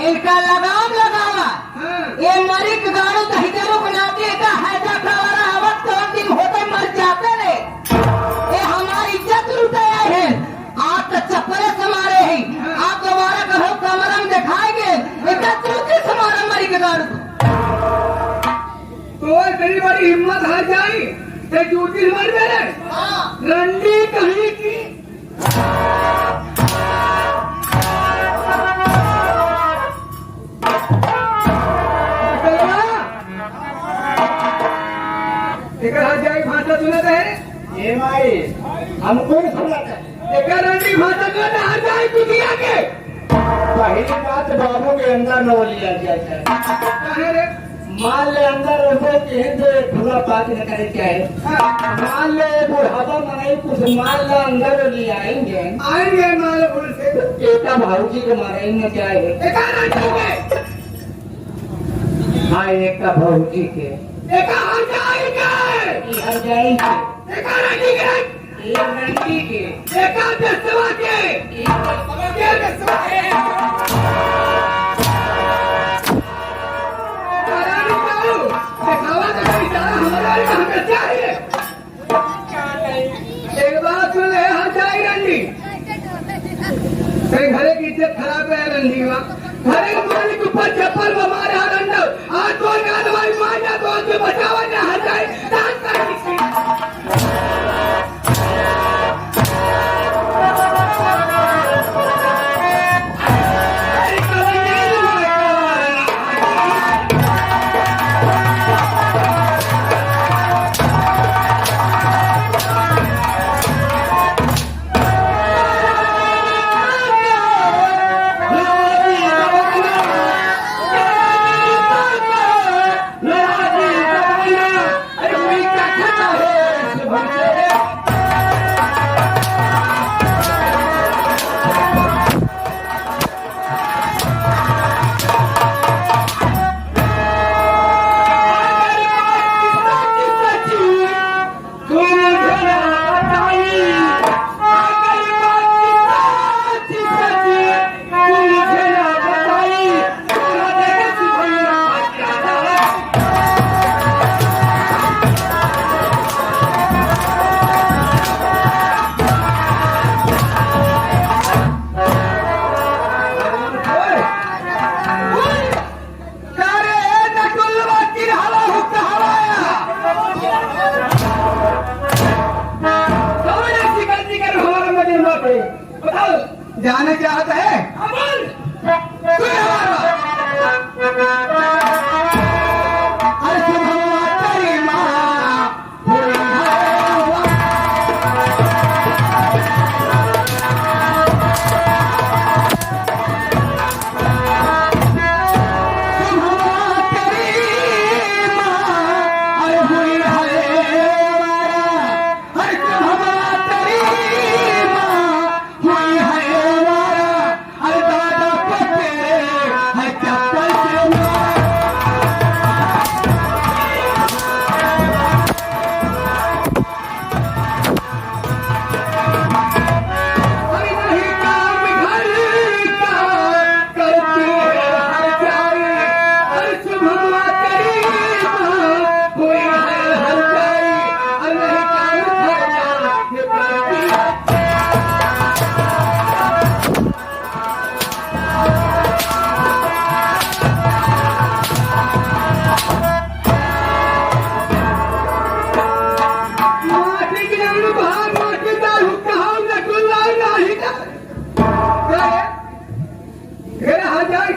इनका लगाम लगावा ये मरी के गाड़ू दहिदरो बनाते का हैजा खावारा आवत तो दिन होते मर जाते रे ये हमारी इज्जत लूटे आए हैं आप तो चप्पले समारे हैं आप दोबारा कहो कमरम दिखाएंगे इज्जत लूटे समारा मरी के गाड़ू तो तेरी बड़ी हिम्मत हार जाई ते जूती मर मेरे रंडी कहीं की भाषा सुनत है ये माई हमको सुनाता रंडी भाषा सुनत हार जाए कुतिया के पहली बात बाबू के अंदर न लिया जाता है मान ले अंदर रहो कि हिंदू खुला बात न करे क्या है मान ले बुढ़ापा मनाई कुछ मान ला अंदर ले आएंगे मान ले बोल से एकता भाऊजी के मारेंगे क्या है हाँ एकता भाऊजी के हर जाएंगे रंडी के दसवा के एक बात सुन ले हर जाए रंडी घरे की इज्जत खराब है रंडी घरे मालिक ऊपर चप्पल हमारे हाथ अंदर आज तो हमारी माया तो आज बचावा न हर जाए जाने चाहता है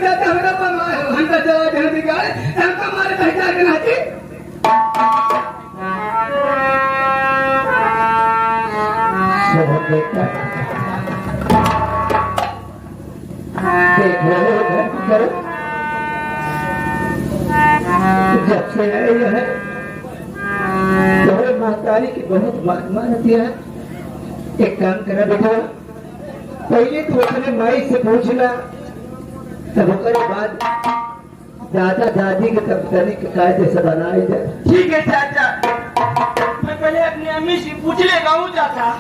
जाते हमरा पर घंटा चला के बिगाड़े तब हमारे पहचान के नाती सब देखा देख रहे हो जब से आई है तो महतारी की बहुत महकमा दिया है। एक काम करा बेटा, पहले तो अपने माई से पूछना, तब उसके बाद दादा दादी के तब तरीके कायदे से बनाए जाए। ठीक है चाचा, मैं पहले अपनी अम्मी से पूछ लेगा हूँ चाचा।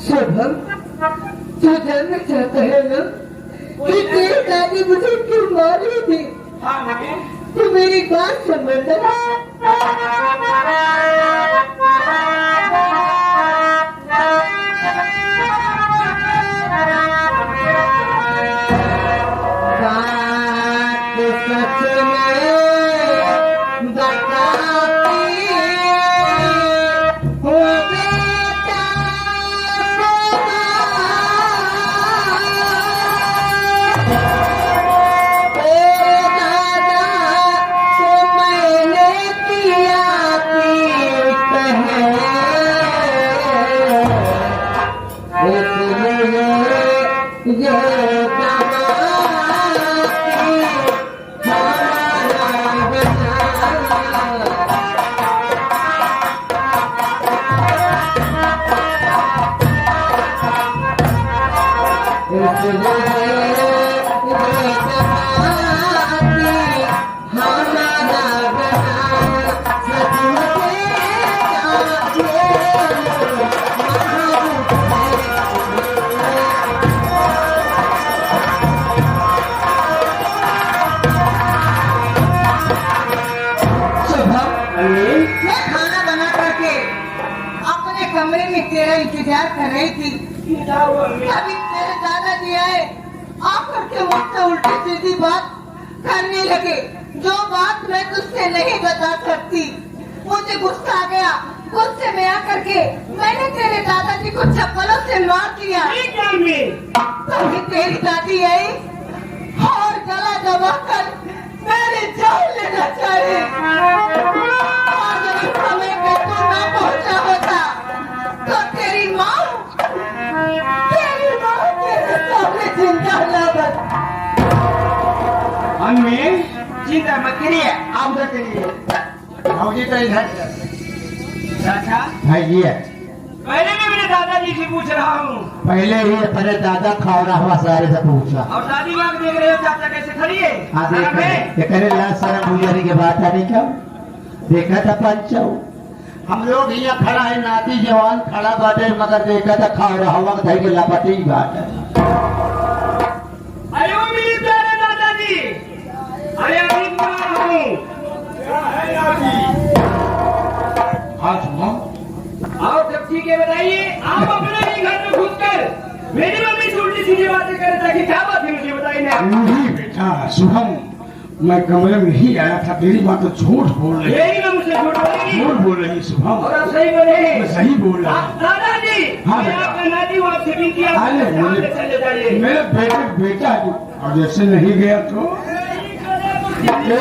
शुभम, तू जानना चाहता है ना कि तेरी दादी मुझे क्यों मारी थी? तू मेरी बात समझना। कमरे में तेरा इंतजार कर रही थी। अभी तेरे दादाजी आए, आकर के मुझसे उल्टी सीधी बात करने लगे, जो बात मैं तुझसे नहीं बता सकती। मुझे गुस्सा आ गया, गुस्से में आकर के मैंने तेरे दादाजी को चप्पलों से मार दिया। तभी तेरी दादी आई और गला दबाकर मेरी जान लेना चाहे। अगर समय पे तू ना पहुंचा होता तो तेरी माँ तेरे सामने जिंदा लागत। अम्मी चिंता मत करिए, आप उधर चलिए। भाजी तो इधर। चाचा भाई जी है। पहले मैं मेरे दादाजी से पूछ रहा हूँ। पहले ही अपने दादा खौरा हुआ सारे से पूछा। और दादी माँ को देख रहे हो चाचा कैसे खड़ी है? हाँ देख लाश सारा गुजरी के बात है क्या? देखा था पंचाऊ, हम लोग यहाँ खड़ा है, नाती जवान खड़ा बाटे, मगर देखा था खौरा हुआ धई के लापते ही बात है। अरे वो मेरे प्यारे दादाजी, अरे अभी बोल रहा हूँ। हाँ सुनो, आओ सब ठीक है, बताइए। आप अपने ही घर में घुस कर मेरी मम्मी से उल्टी सीधी बातें कर रहे थे, क्या बात है मुझे बताइए। है नहीं बेटा शुभम, मैं कमरे में ही आया था, तेरी बात तो झूठ बोल रही, यही ना मुझसे झूठ बोलेगी झूठ बोल रही शुभम। और आप सही बोले मैं सही बोल रहा हूँ। दादाजी हाँ, मैं बेटा। आपका नाती हूँ, आपसे विनती है, आप अरे सामने चले जाइए। मेरे बेटा है, और जैसे नहीं गया तो ये है।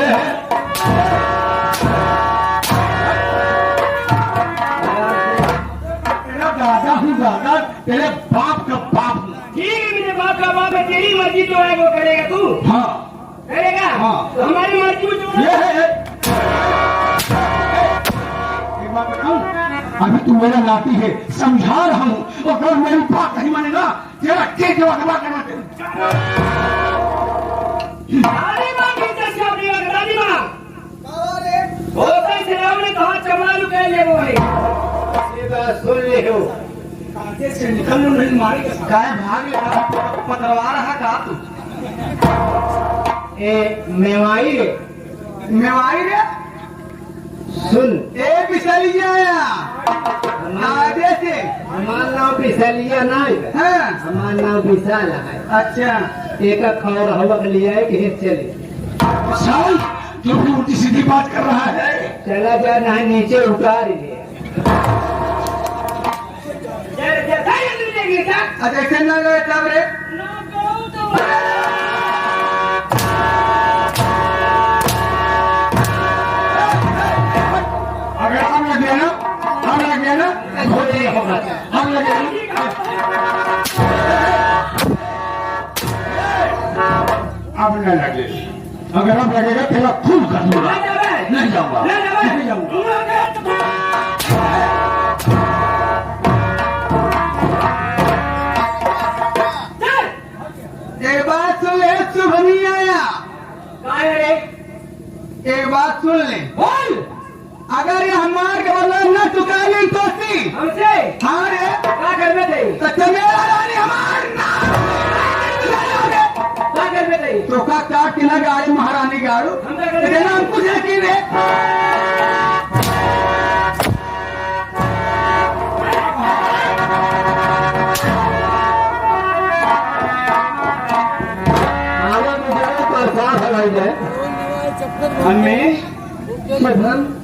तेरा दादा हूँ दादा, तेरे बाप का बाप हूँ। ठीक है, मेरे बाप का बाप है, तेरी मर्जी जो है वो करेगा तू, हाँ करेगा हाँ। तो हमारी मर्जी जो ये है है। एक बात बताऊं, अभी तू मेरा नाती है, समझा रहा हूँ, और अगर मेरी बात नहीं मानेगा तेरा केक वगैरह करना। दादी माँ की चर्चा अपनी बात, दादी माँ वो सही से राम ने कहा चमालू कह ले वो है ये बात सुन ले हो आगे से निकल लो, नहीं मारेगा। काय भाग लगा पकड़वा रहा का तू? ए मेवाई रे मेवाई रे सुन ए बिसलिया आगे से हमार नाम पिसलिया ना है, हाँ हमार नाम विशाल है। अच्छा एक खौर हवक लिया है कि चले साल क्यों उल्टी सीधी बात कर रहा है? चला जा ना नीचे उतार ले अच्छा ऐसे ना गए तब रे अगर हम लग गया ना, हम लग गया ना, हम लग गया अब न लगे, अगर अब लगेगा तेरा खून कर दूंगा। नहीं जाऊंगा, नहीं जाऊंगा। एक बात सुन ले शुभनी आया, एक बात सुन ले, बोल अगर ये हमार के बदला न चुकाएंगे तो सी हमसे हाँ रे क्या करना चाहिए, तो चमेला रानी हमार क्या करना चाहिए, तो का काट के ना गाड़ी महारानी गाड़ू हम क्या करें? तेरा हम कुछ यकीन है।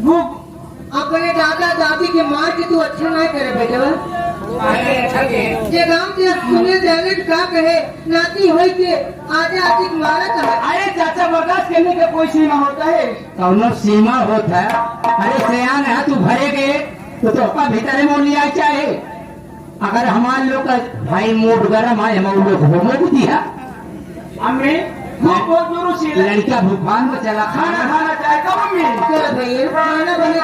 वो अपने दादा दादी के मार के तू अच्छा नहीं करे बेटा। ये गांव के सुने जाने का कहे नाती होई के आजे आजे मारत है। अरे चाचा बर्दाश्त करने का कोई सीमा होता है? कौनो सीमा होता है, अरे सयान है तू भरेगे तो अपना भीतर मोड़ लिया चाहे, अगर हमारे लोग का भाई मूड गरम है हम लोग होमो को दिया अम्मी बहुत दूर से लड़का भूखान में चला खाना खाना खाना चाहे कब अम्मी? चल भैया खाना बने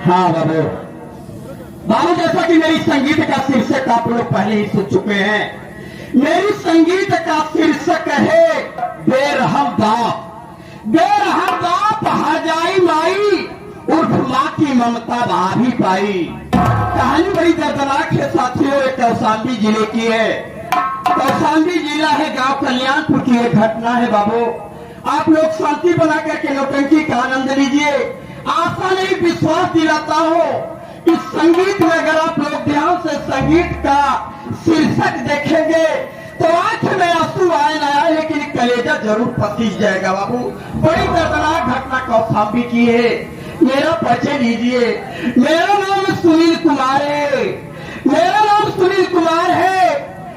हाँ बाबू, बाबू जैसा कि मेरी संगीत का शीर्षक आप लोग पहले ही सुन चुके हैं, मेरी संगीत का शीर्षक है बेरहम बाप। बेरहम बाप हजाई माई उर्फ माँ की ममता भाभी पाई। कहानी बड़ी दर्दनाक है साथियों, एक कौशाम्बी जिले की है। कौशाम्बी जिला है, गांव कल्याणपुर की एक घटना है बाबू। आप लोग शांति बना करके नौटंकी का आनंद लीजिए। आशा नहीं विश्वास दिलाता हो इस संगीत में अगर आप लोग ध्यान से संगीत का शीर्षक देखेंगे तो आंख में आंसू आए ना आए, लेकिन कलेजा जरूर पसीज जाएगा बाबू। बड़ी दर्दनाक घटना का सामने की है। मेरा परिचय लीजिए। मेरा नाम सुनील कुमार है। मेरा नाम सुनील कुमार है।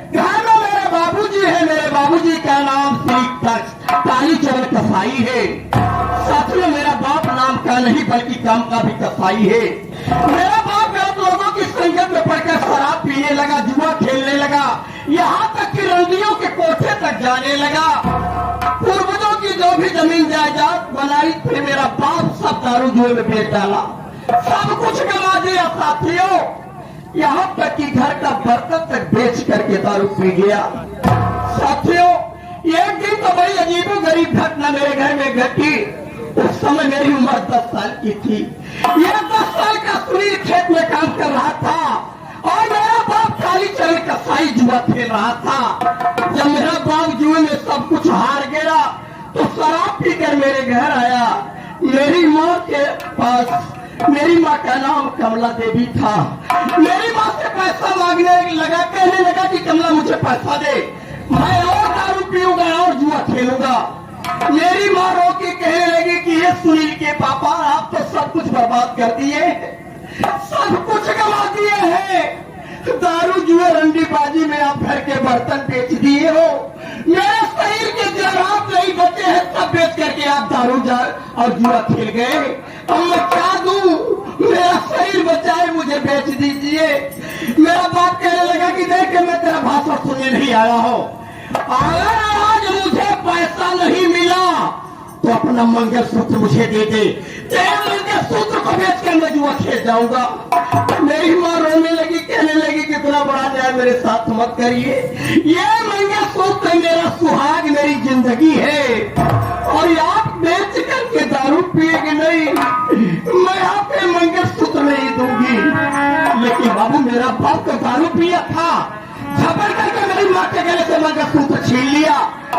घर में मेरे बाबूजी है। मेरे बाबूजी का नाम श्री कालीचरण कसाई है। साथियों, मेरा बाप नाम का नहीं बल्कि काम का भी कसाई है। मेरा बाप गलत लोगों की संगत में पड़कर शराब पीने लगा, जुआ खेलने लगा, यहाँ तक कि रंडियों के कोठे तक जाने लगा। पूर्वजों की जो भी जमीन जायदाद बनाई थी मेरा बाप सब दारू जुए में बेच डाला, सब कुछ गंवा दिया। साथियों, यहाँ तक कि घर का बर्तन तक बेच करके दारू पी गया। साथियों, एक दिन तो बड़ी अजीबो गरीब घटना मेरे घर में घटी। उस समय मेरी उम्र 10 साल की थी। यह 10 साल का सुनील खेत में काम कर रहा था और मेरा बाप कालीचरण कसाई जुआ खेल रहा था। जब मेरा बाप जुए में सब कुछ हार गया तो शराब पीकर मेरे घर आया। मेरी माँ के पास, मेरी माँ का नाम कमला देवी था। मेरी माँ से पैसा मांगने लगा, कहने लगा कि कमला मुझे पैसा दे, मैं और दारू पीऊंगा और जुआ खेलूंगा। मेरी माँ रो के कहने लगी कि ये सुनील के पापा, आप तो सब कुछ बर्बाद कर दिए, सब कुछ गंवा दिए हैं। दारू जुए रंडीबाजी में आप घर के बर्तन बेच दिए हो। मेरे शरीर के जराब नहीं बचे हैं, सब बेच करके आप दारू और जुआ खेल गए। अब मैं क्या दूं? मेरा शरीर बचाए, मुझे बेच दीजिए। मेरा बाप कहने लगा कि देख, मैं तेरा भाषण सुनने नहीं आया हूँ। अगर आज मुझे पैसा नहीं मिला तो अपना मंगलसूत्र मुझे दे दे। तेरे मंगलसूत्र को बेच कर मैं जुआ खेल जाऊंगा। मेरी माँ रोने लगी, कहने लगी कि इतना बड़ा न्याय मेरे साथ मत करिए। ये मंगलसूत्र मेरा सुहाग, मेरी जिंदगी है और आप बेच करके दारू पिएंगे नहीं, मैं आपके मंगलसूत्र नहीं दूंगी। लेकिन बाबू, मेरा बाप तो दारू पिया था। झपड़ करके मेरी माँ के गले से मंगलसूत्र छीन लिया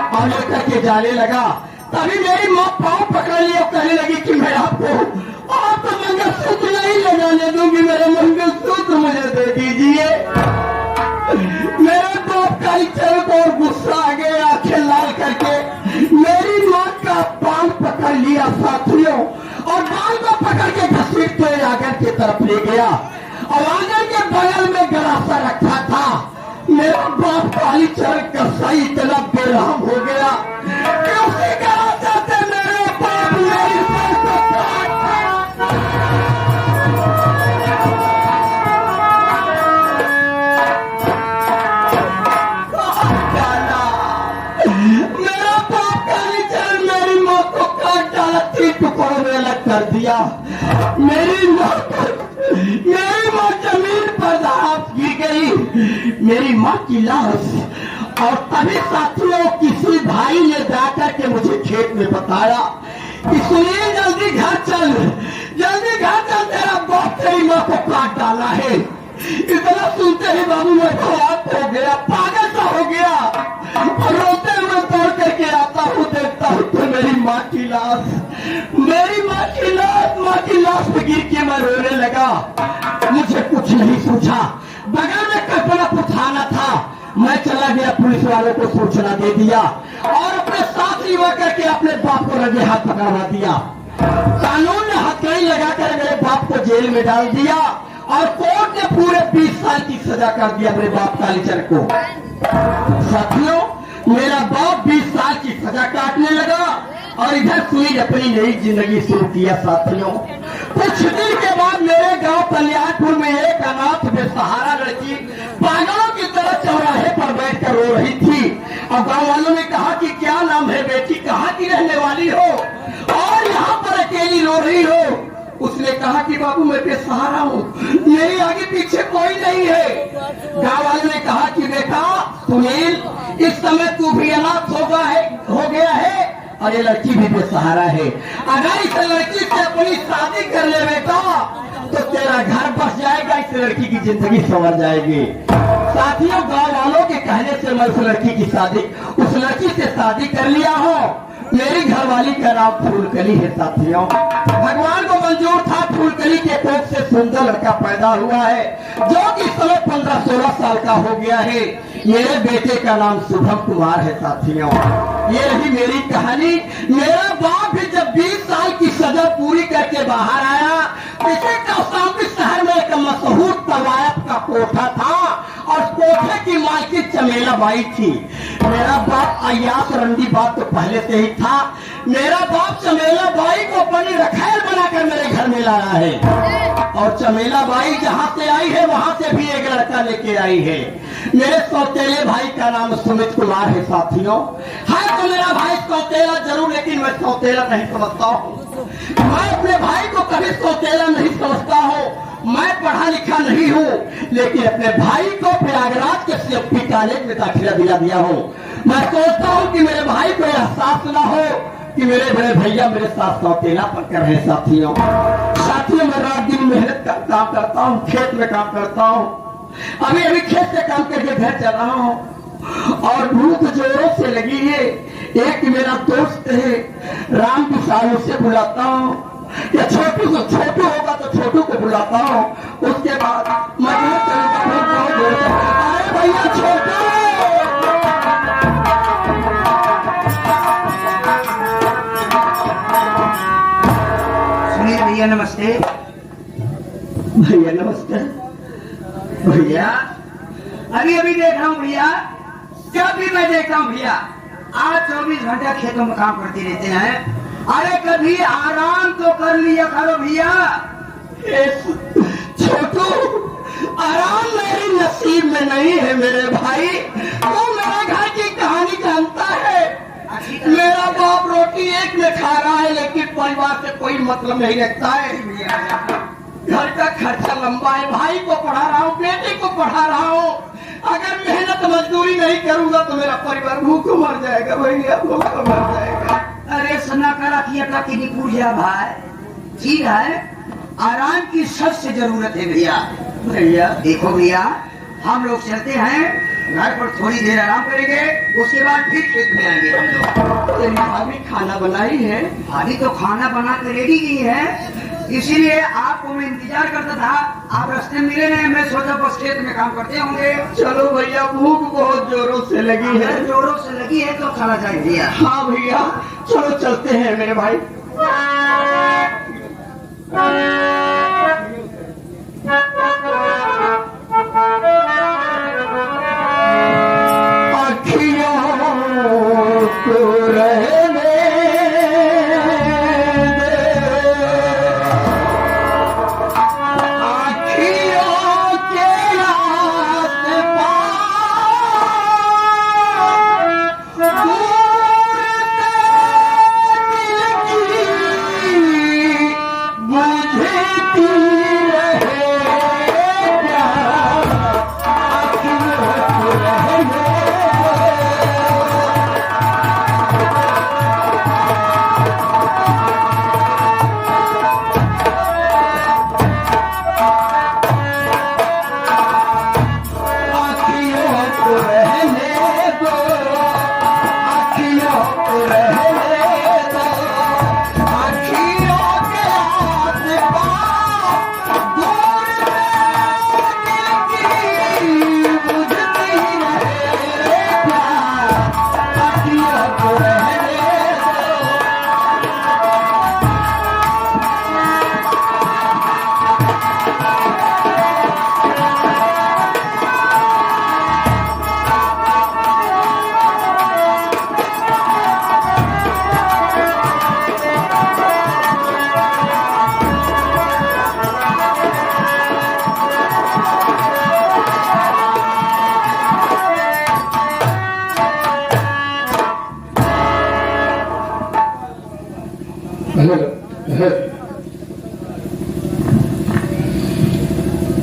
और लेकर के जाने लगा। तभी मेरी माँ पाँव पकड़ लिया और कहने लगी कि मैं आपको तो मंगलसूत्र नहीं लगाने दूंगी, मेरा मंगलसूत्र मुझे दे दीजिए। मेरे बाप कालीचरण को और गुस्सा आ गया, आंखें लाल करके मेरी माँ का बाल पकड़ लिया साथियों, और बाल को पकड़ के घसीटते आंगन की तरफ ले गया। और आंगन के बगल में गलासा रखा था। मेरा बाप कालीचरण कसाई इतना बेरहम हो गया कि उसी गलासे से मेरे बाप मेरी सर को मेरा बाप कालीचरण मेरी माँ को काट डाला, 3 टुकड़ों में अलग कर दिया। मेरी माँ जमीन पर हाथ गिर गई, मेरी माँ की लाश। और तभी साथियों किसी भाई ने जाकर के मुझे खेत में बताया कि सुनील, जल्दी घर चल, जल्दी घर चल, तेरा बाप तेरी माँ को काट डाला है। इतना सुनते ही बाबू मैं खराब हो गया, पागल सा हो गया और रोते हुए दौड़ करके आता हूँ, देखता हूँ तो मेरी माँ की लाश, मेरी माँ की लाश पे गिर के मैं रोने लगा। मुझे कुछ नहीं सूझा। बगल में कल्पना पुथाना था। मैं चला गया, पुलिस वालों को सूचना दे दिया और अपने साथ युवा करके अपने बाप को रंगे हाथ पकड़वा दिया। कानून ने हथकड़ी लगाकर मेरे बाप को जेल में डाल दिया और कोर्ट ने पूरे 20 साल की सजा कर दिया मेरे बाप कालीचरण को। साथियों, मेरा बाप 20 साल की सजा काटने लगा और इधर सुनील अपनी नई जिंदगी शुरू किया। साथियों, कुछ दिन के बाद मेरे गांव कल्याणपुर में एक अनाथ बेसहारा लड़की पागलों की तरह चौराहे पर बैठकर रो रही थी। और गांव वालों ने कहा कि क्या नाम है बेटी, कहाँ की रहने वाली हो और यहाँ पर अकेली रो रही हो? उसने कहा कि बाबू मैं बेसहारा हूँ, मेरे आगे पीछे कोई नहीं है। गांव वालों ने कहा कि बेटा सुनील, इस समय तू भी अनाथ हो गया है और ये लड़की भी बेसहारा है। अगर इस लड़की से अपनी शादी कर ले बेटा तो तेरा घर बस जाएगा, इस लड़की की जिंदगी संवर जाएगी। साथियों, गांव वालों के कहने से मैं उस लड़की से शादी कर लिया हूँ। मेरी घर वाली का नाम फूलकली है साथियों। भगवान को मंजूर था फूलकली के कोख से सुंदर लड़का पैदा हुआ है, जो कि इस समय 15-16 साल का हो गया है। मेरे बेटे का नाम शुभम कुमार है साथियों। ये रही मेरी कहानी। मेरा बाप भी जब 20 साल की सजा पूरी करके बाहर आया, इसी कौशाम्बी शहर में एक मशहूर तवायफ का कोठा था और कोठे की मालकिन चमेला बाई थी। मेरा बाप अयास रंडी बात तो पहले से ही था। मेरा बाप चमेला बाई को अपनी रखैल बनाकर मेरे घर में लाया है, और चमेला बाई जहाँ से आई है वहाँ से भी एक लड़का लेके आई है। मेरे सौतेले भाई का नाम सुमित कुमार है साथियों। है तो मेरा भाई सौतेला जरूर, लेकिन मैं सौतेला नहीं समझता हूँ। मैं अपने भाई को कभी सौतेला नहीं समझता हूँ। मैं पढ़ा लिखा नहीं हूँ, लेकिन अपने भाई को प्रयागराज के सीएफपी कॉलेज में दाखिला दिला दिया हूँ। मैं सोचता हूँ कि मेरे भाई को एहसास न हो कि मेरे बड़े भैया मेरे साथ सौतेला पर कर रहे हैं साथियों। मैं रात दिन मेहनत का काम करता हूँ, खेत में काम करता हूँ। अभी खेत से काम करके घर चल रहा हूँ और भूख जोरों से लगी है। एक मेरा दोस्त है राम विशाल, उससे बुलाता हूँ, या छोटू होगा तो छोटू को बुलाता हूँ। उसके बाद मैं अरे भैया छोटू, सुनिए भैया नमस्ते। भैया नमस्ते। भैया अभी देख रहा हूँ भैया, जब भी मैं देखता हूँ भैया आज 24 घंटा खेतों में काम करते रहते हैं। अरे कभी आराम तो कर लिया करो भैया। छोटू, आराम मेरे नसीब में नहीं है मेरे भाई। तो मेरे घर की कहानी जानता है। मेरा बाप रोटी एक में खा रहा है, लेकिन परिवार से कोई मतलब नहीं रखता है। घर का खर्चा लंबा है, भाई को पढ़ा रहा हूँ, बेटे को पढ़ा रहा हूँ। अगर मेहनत मजदूरी नहीं करूंगा तो मेरा परिवार भूखों मर जाएगा भैया, भूखों मर जाएगा। अरे सुना करा की नहीं पूछा भाई, ठीक है आराम की सबसे जरूरत है भैया। भैया देखो भैया, हम लोग चलते हैं घर पर, थोड़ी देर आराम करेंगे, उसके बाद फिर खेत में आएंगे हम लोग। तेरी भाभी खाना बनाई है? भाभी तो खाना बना कर रेडी की है, इसीलिए आपको मैं इंतजार करता था। आप रास्ते मिले नहीं, मैं सोचा बस खेत में काम करते होंगे। चलो भैया, भूख बहुत जोरों से लगी है। जोरों से लगी है तो चला जाए भैया। हाँ भैया, चलो चलते हैं मेरे भाई।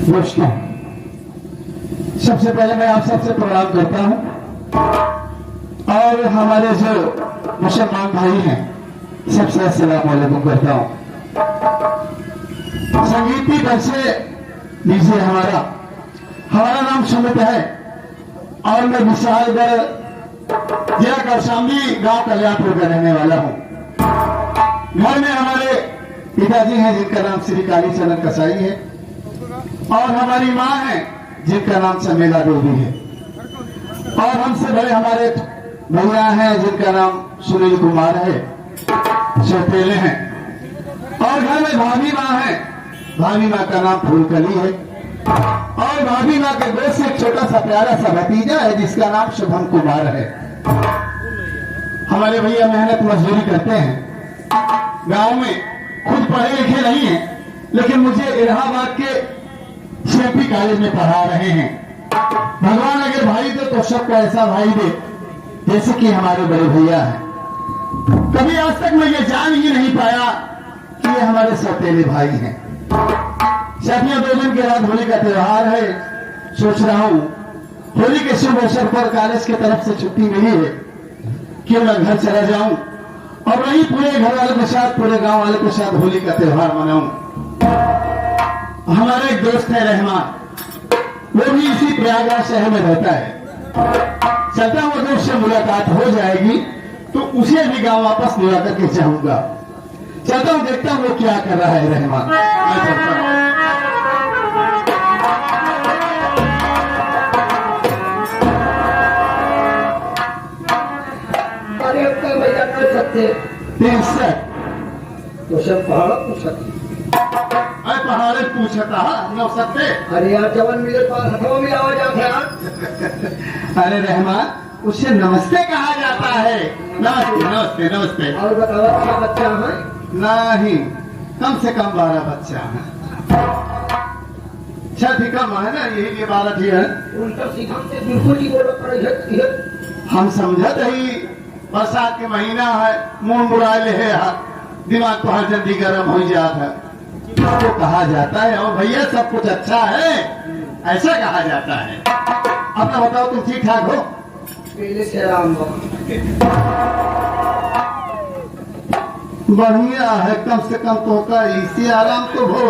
नमस्कार। सबसे पहले मैं आप सबसे प्रणाम करता हूं, और हमारे जो मुसलमान भाई हैं सबसे अस्सलाम वालेकुम करता हूं। संगीती दल से लीजिए, हमारा नाम सुमित है और मैं विशालगढ़ जिला कौशाम्बी गांव कल्याणपुर का रहने वाला हूं। घर में हमारे पिताजी हैं जिनका नाम श्री कालीचरण कसाई है, और हमारी माँ है जिनका नाम चमेला देवी है, और हमसे बड़े हमारे भैया हैं जिनका नाम सुनील कुमार है, सौतेले हैं, और घर में भाभी माँ है, भाभी माँ का नाम फूलकली है, और भाभी माँ के गोद से एक छोटा सा प्यारा सा भतीजा है जिसका नाम शुभम कुमार है। हमारे भैया मेहनत मजदूरी करते हैं, गांव में खुद पढ़े लिखे नहीं हैं, लेकिन मुझे इलाहाबाद के सीएमपी कॉलेज में पढ़ा रहे हैं। भगवान अगर भाई दे तो सबको ऐसा भाई दे जैसे कि हमारे बड़े भैया हैं। कभी आज तक मैं ये जान ही नहीं पाया कि ये हमारे सौतेले भाई हैं। साथियों, 2 दिन के बाद होली का त्योहार है। सोच रहा हूँ होली के शुभ अवसर पर कॉलेज की तरफ से छुट्टी मिली है, क्यों मैं घर चला जाऊं और वहीं पूरे घर वालों के साथ, पूरे गांव वालों के साथ होली का त्योहार मनाऊं। हमारा एक दोस्त है रहमान, वो भी इसी प्रयागराज शहर में रहता है। चलता हूं, अगर उससे मुलाकात हो जाएगी तो उसे भी गांव वापस ले आकर के चाहूंगा। चलता हूं, देखता हूं वो क्या कर रहा है रहमान। मैं चलता हूं। अरे अब तक भैया कर सकते 63 तो सब पहाड़ पूछ सकते। पहाड़े पूछता नौ सकते। अरे यार जवान मिले पास हथवा में आवाज आते यार। अरे रहमान, उसे नमस्ते कहा जाता है। नमस्ते नमस्ते नमस्ते। और बताओ अच्छा बच्चा है? नहीं, कम से कम 12 बच्चा है। छठी कम है ना, यही ये 12 थी है। उल्टा सीधा से बिल्कुल ही बोलो पड़े है। हम समझत ही बरसात के महीना है, मुंह मुड़ाले है, दिमाग तो हर जल्दी गर्म हो जाता है, तो कहा जाता है। और भैया सब कुछ अच्छा है, ऐसा कहा जाता है। अपना बताओ, तुम ठीक ठाक हो? पहले से आराम हो। बढ़िया है, कम से कम तो का इसी आराम तो हो।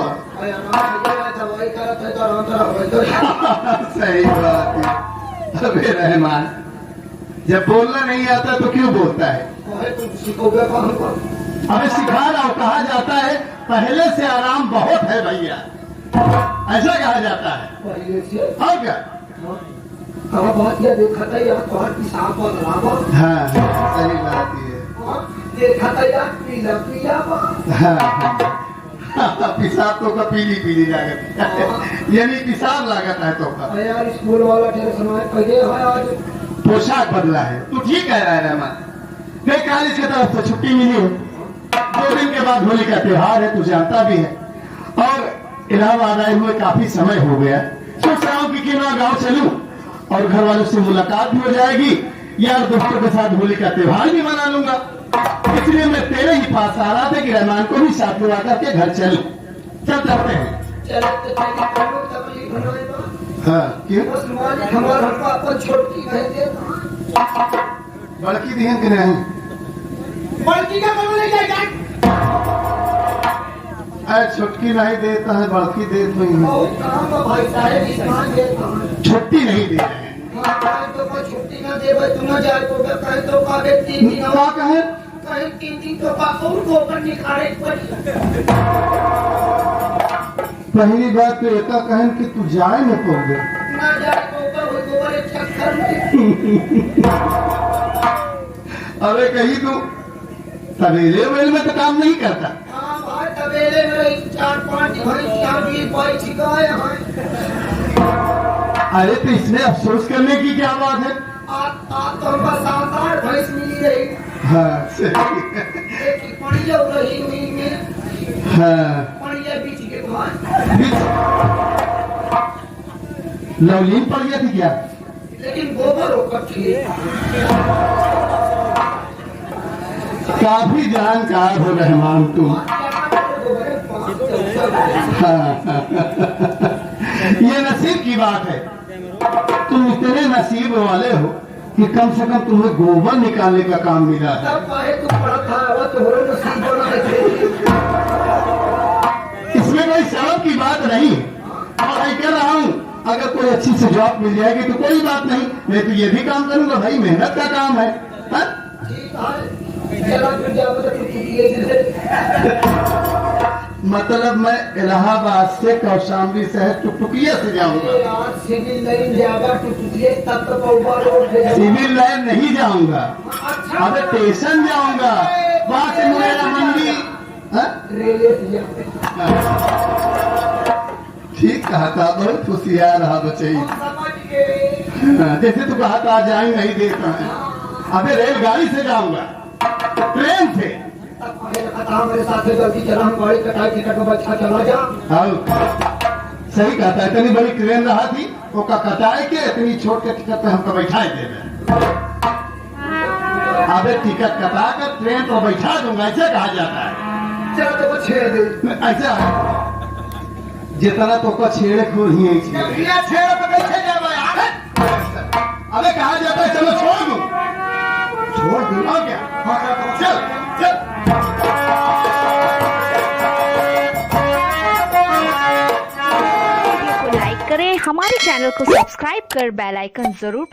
दवाई करत है तो आराम तो सही बात है। अबे रहमान, जब बोलना नहीं आता तो क्यों बोलता है? तुम सीखोगे कहाँ पर? अबे सिखा रहा हूं, कहा जाता है पहले से आराम बहुत है भैया, ऐसा कहा जाता है। पहले से और क्या? अब बात यह देखा था यार पहाड़ की सांप और लावा। हाँ, सही बात है। देखा था यार पीला पीला पिसाब तो का पीली पीली लागत है, यानी पिसाब लागत है तो का। यार स्कूल वाला तेरे समय पहले है आज पोशाक बदला है। तू ठीक कह रहा है रहमान। नहीं, कॉलेज की तरफ से छुट्टी मिली है, 2 दिन के बाद होली का त्योहार है, तू जानता भी है, और इलाहाबाद आए हुए काफी समय हो गया। सोच रहा हूँ कि क्यों ना गाँव चलूं और घर वालों से मुलाकात भी हो जाएगी, यार दोस्तों के साथ होली का त्योहार भी मना लूंगा। इसलिए मैं तेरे ही पास आ रहा था कि रहमान को भी साथ में आकर के घर चलूं। चल चलते हैं। चलो तो चलिए हम लोग तकलीफ बनाएगा। हाँ, क्यों? बस मालिक हमारा हमको अपन छोटकी भेज दे। बड़की दिहन के नहीं? बड़की का करने जाएगा। अरे छुट्टी नहीं देता है, बड़की दे तो ही है। बहुत काम है भाई साहब, इसमान देता हूँ। छुट्टी नहीं दे रहे हैं। कहीं तो कोई छुट्टी ना दे भाई, तुम जाए तो कहीं तो कागे 3 दिन क्या कहे? कहीं 3 दिन तो और गोबर निकाले पड़ी। पहली बात तो एक कहन कि तू जाए न पड़े, ना जाए गोबर एक चक्कर में। अरे कहीं तू तबेले वेल में तो काम नहीं करता। हाँ भाई तबेले में 4-5 भैंस यहाँ भी कोई छिकाए हैं। अरे तो इसमें अफसोस करने की क्या बात है? आप तो हमको 7-8 भैंस मिली रही। हाँ सही। एक पड़िया रही हुई में। हाँ, पड़िया बीच के भाई। लवलीन पड़ गया थी क्या? लेकिन गोबर होकर ठीक। काफी जानकार हो रहमान तुम। हाँ, ये नसीब की बात है, तुम इतने नसीब वाले हो कि कम से कम तुम्हें गोबर निकालने का काम मिला है। तब काहे तू पड़ा था वो तो हो नसीब बना है। इसमें कोई शर्म की बात नहीं है, और मैं कह रहा हूँ अगर कोई अच्छी सी जॉब मिल जाएगी तो कोई बात नहीं, मैं तो ये भी काम करूंगा भाई, मेहनत का काम है। ठीक है चला फिर जाओ तो टुकटुकी से मतलब मैं इलाहाबाद से कौशाम्बी शहर टुकटुकिया से जाऊंगा। यार सिविल लाइन जाएगा टुकटुकी तब तो पौवा रोड पे सिविल लाइन नहीं जाऊंगा, अच्छा अबे स्टेशन जाऊंगा, वहां से मुरैना मंडी। हाँ? रेलवे से जाओ ठीक कहा था, बहुत होशियार रहा बच्चे। समझ गए जैसे तू कहा था जाए नहीं देता है। अबे रेलगाड़ी से जाऊंगा, ट्रेन से। मेरे साथ जल्दी चला, हम गाड़ी कटाई टिकट में बच्चा चला जा। हाँ सही कहा था, इतनी बड़ी ट्रेन रहा थी ओका कटाए के इतनी छोट के टिकट पे हमको बैठाए देवे। अबे टिकट कटा कर ट्रेन पर बैठा दूंगा, ऐसे कहा जाता है। चल तो छेड़ दे ऐसा जितना तो को छेड़े को ही है छेड़े। बिना छेड़ पे कैसे जावे आगे? अबे कहा जाता है चलो छोड़ दो, छोड़ दो और क्या। हाँ, चल चल वीडियो को लाइक करें, हमारे चैनल को सब्सक्राइब कर बेल आइकन जरूर